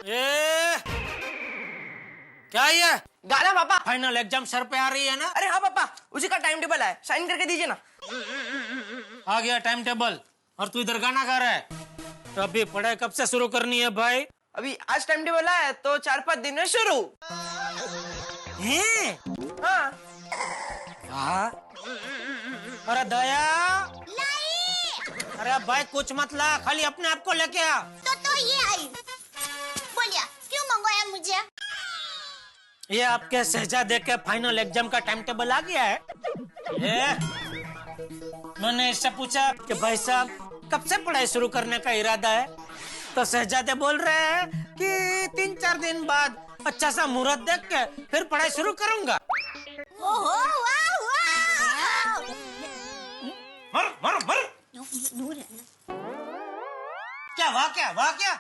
ए, क्या ये? गाना पापा। फाइनल एग्जाम सर पे आ रही है ना? अरे हाँ पापा, उसी का टाइम टेबल है, साइन करके दीजिए ना। आ गया टाइम टेबल और तू इधर गाना गा रहा है। तो अभी पढ़ाई कब से शुरू करनी है भाई? अभी आज टाइम टेबल है तो 4-5 दिन में शुरू। हैं? हाँ। हाँ? अरे दया, अरे भाई कुछ मत ला, खाली अपने आप को लेके आ। तो ये आई। बोलिए क्यों मंगवाया मुझे? ये आपके शहजादे के फाइनल एग्जाम का टाइम टेबल आ गया है। ये मैंने इससे पूछा कि भाई साहब कब से पढ़ाई शुरू करने का इरादा है, तो शहजादे बोल रहे हैं कि 3-4 दिन बाद अच्छा सा मुहूर्त देख के फिर पढ़ाई शुरू करूंगा। ओहो वाह वाह। मर मर मर। दूर है ना। क्या वाह क्या?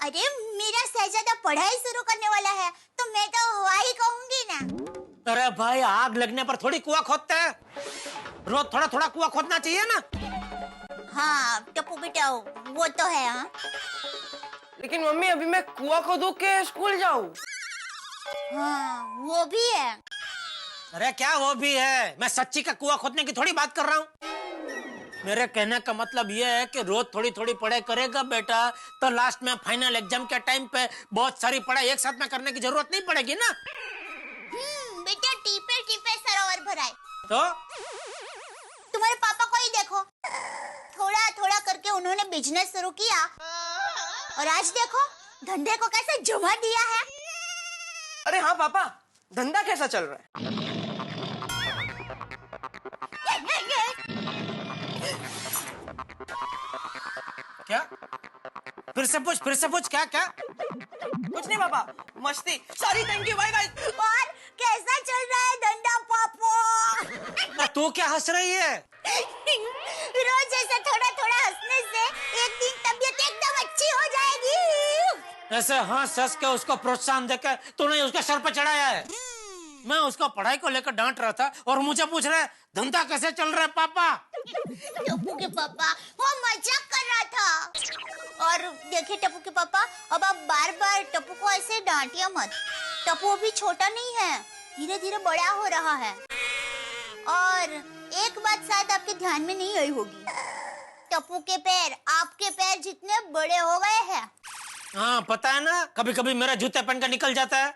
अरे मेरा शहजादा पढ़ाई शुरू करने वाला है तो मैं तो हुआ ही कहूंगी ना। अरे भाई आग लगने पर थोड़ी कुआं खोदते हैं, रोज थोड़ा थोड़ा कुआं खोदना चाहिए ना। हाँ टप्पू बेटा वो तो है। हाँ लेकिन मम्मी अभी मैं कुआं खोदूं के स्कूल जाऊं? हाँ वो भी है। अरे क्या वो भी है, मैं सच्ची का कुआं खोदने की थोड़ी बात कर रहा हूँ। मेरे कहने का मतलब ये है कि रोज थोड़ी थोड़ी पढ़ाई करेगा बेटा तो लास्ट में फाइनल एग्जाम के टाइम पे बहुत सारी पढ़ाई एक साथ में करने की जरूरत नहीं पड़ेगी ना। बेटा टीपे टीपे सरोवर भराए। तो तुम्हारे पापा को ही देखो, थोड़ा थोड़ा करके उन्होंने बिजनेस शुरू किया और आज देखो धंधे को कैसे जमा दिया है। अरे हाँ पापा, धंधा कैसा चल रहा है? क्या? फिर से पूछ क्या? कुछ नहीं पापा, मस्ती। Sorry, thank you, bye bye. और कैसा चल रहा है धंधा पापा? तू क्या हंस रही है? रोज ऐसे थोड़ा थोड़ा हंसने से एक दिन तबीयत एकदम अच्छी हो जाएगी। ऐसे हंस के उसको प्रोत्साहन देकर तूने उसके सर पर चढ़ाया है। मैं उसको पढ़ाई को लेकर डांट रहा था और मुझे पूछ रहा है धंधा कैसे चल रहा है पापा। टप्पू के पापा वो मजाक कर रहा था। और देखिए टप्पू के पापा, अब आप बार बार टप्पू को ऐसे डांटिए मत। टप्पू अभी छोटा नहीं है, धीरे धीरे बड़ा हो रहा है। और एक बात शायद आपके ध्यान में नहीं आई होगी, टप्पू के पैर आपके पैर जितने बड़े हो गए हैं। हाँ पता है ना, कभी कभी मेरा जूते पहन कर निकल जाता है।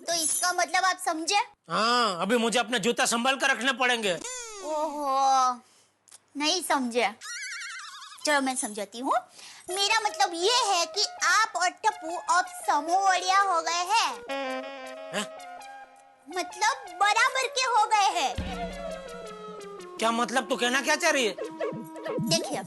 तो इसका मतलब आप समझे? हाँ अभी मुझे अपने जूते संभाल कर रखने पड़ेंगे। ओहो नहीं समझे। चलो मैं समझाती हूँ। मेरा मतलब ये है कि आप और टप्पू अब समोवड़िया हो गए हैं। मतलब बराबर के हो गए हैं। क्या मतलब, तू कहना क्या चाह रही है? देखिए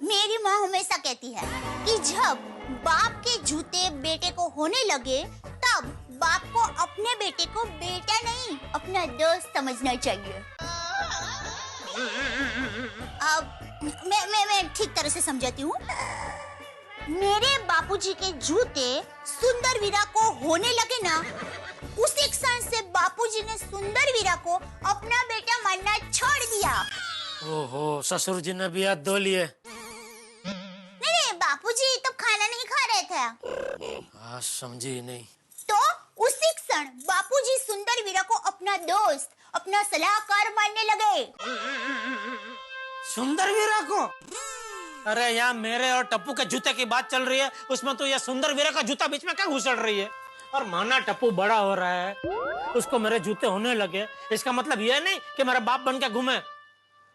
मेरी माँ हमेशा कहती है कि जब बाप के जूते बेटे को होने लगे तब बाप को अपने बेटे को बेटा नहीं अपना दोस्त समझना चाहिए। अब मैं ठीक तरह से समझाती हूँ। मेरे बापूजी के जूते सुंदर वीरा को होने लगे ना, उसी क्षण से बापूजी ने सुंदर वीरा को अपना बेटा मानना छोड़ दिया। ओहो, ससुर जी ने भी हाथ धो लिए। नहीं बापूजी तो खाना नहीं खा रहे थे। हाँ समझी नहीं। तो उसी क्षण बापूजी सुंदर वीरा को अपना दोस्त अपना सलाहकार मानने लगे। सुंदर वीरा को? अरे यहाँ मेरे और टप्पू के जूते की बात चल रही है, उसमें तो ये सुंदर वीरा का जूता बीच में क्या घुसड़ रही है। और माना टप्पू बड़ा हो रहा है, उसको मेरे जूते होने लगे, इसका मतलब ये नहीं कि मेरा बाप बन के घूमे।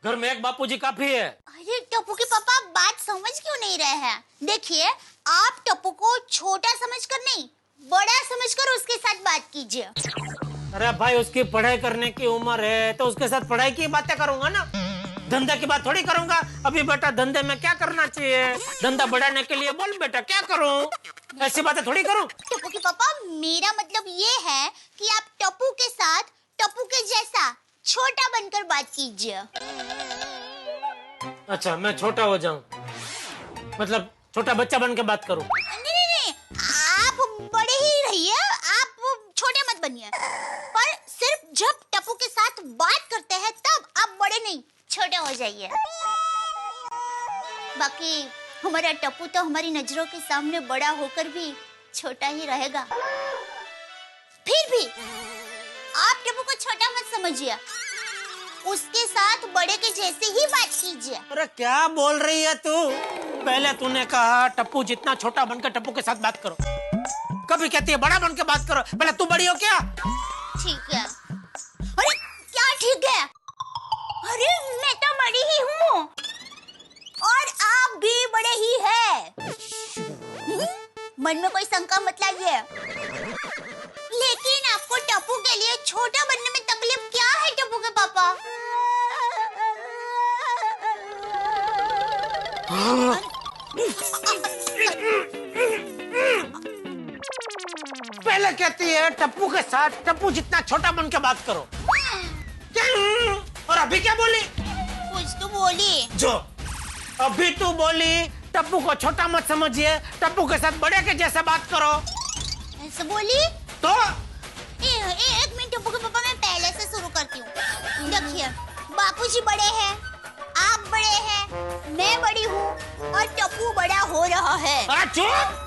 घर में एक बापूजी काफी है। अरे टप्पू के पापा बात समझ क्यों नहीं रहे हैं? देखिए आप टप्पू को छोटा समझकर नहीं बड़ा समझकर उसके साथ बात कीजिए। अरे भाई उसकी पढ़ाई करने की उम्र है तो उसके साथ पढ़ाई की बातें करूंगा ना, धंधे की बात थोड़ी करूंगा। अभी बेटा धंधे में क्या करना चाहिए, धंधा बढ़ाने के लिए बोल बेटा क्या करूं, ऐसी बातें थोड़ी करूं। टप्पू के पापा मेरा मतलब ये है कि आप टप्पू के साथ टप्पू के जैसा छोटा बनकर बात कीजिए। अच्छा मैं छोटा हो जाऊं, मतलब छोटा बच्चा बन के बात करूं? नहीं, आप बड़े ही रहिए, आप छोटे मत बनिए। पर सिर्फ जब टप्पू के साथ बात करते हैं तब आप बड़े नहीं छोटे हो जाइए। बाकी हमारा टप्पू तो हमारी नजरों के सामने बड़ा होकर भी छोटा ही रहेगा। फिर भी आप टप्पू को छोटा मत समझिए, उसके साथ बड़े के जैसे ही बात कीजिए। अरे क्या बोल रही है तू? पहले तूने कहा टप्पू जितना छोटा बनकर टप्पू के साथ बात करो, कभी कहती है बड़ा बन के बात करो। पहले तू बड़ी हो क्या? ठीक है। अरे क्या ठीक है? अरे मैं तो बड़ी ही हूँ और आप भी बड़े ही हैं। मन में कोई शंका मत लाइए। लेकिन आपको टप्पू के लिए छोटा बनने में तकलीफ क्या है टप्पू के पापा? पहले कहती है टप्पू के साथ टप्पू जितना छोटा बन के बात करो, और अभी क्या बोली? कुछ तो बोली। जो अभी तू बोली टप्पू को छोटा मत समझिए, टप्पू के साथ बड़े के जैसे बात करो। ऐसे बोली तो एक मिनट टप्पू के पापा, मैं पहले से शुरू करती हूँ। देखिए, बापूजी बड़े हैं, आप बड़े हैं, मैं बड़ी हूँ और टप्पू बड़ा हो रहा है। चुप।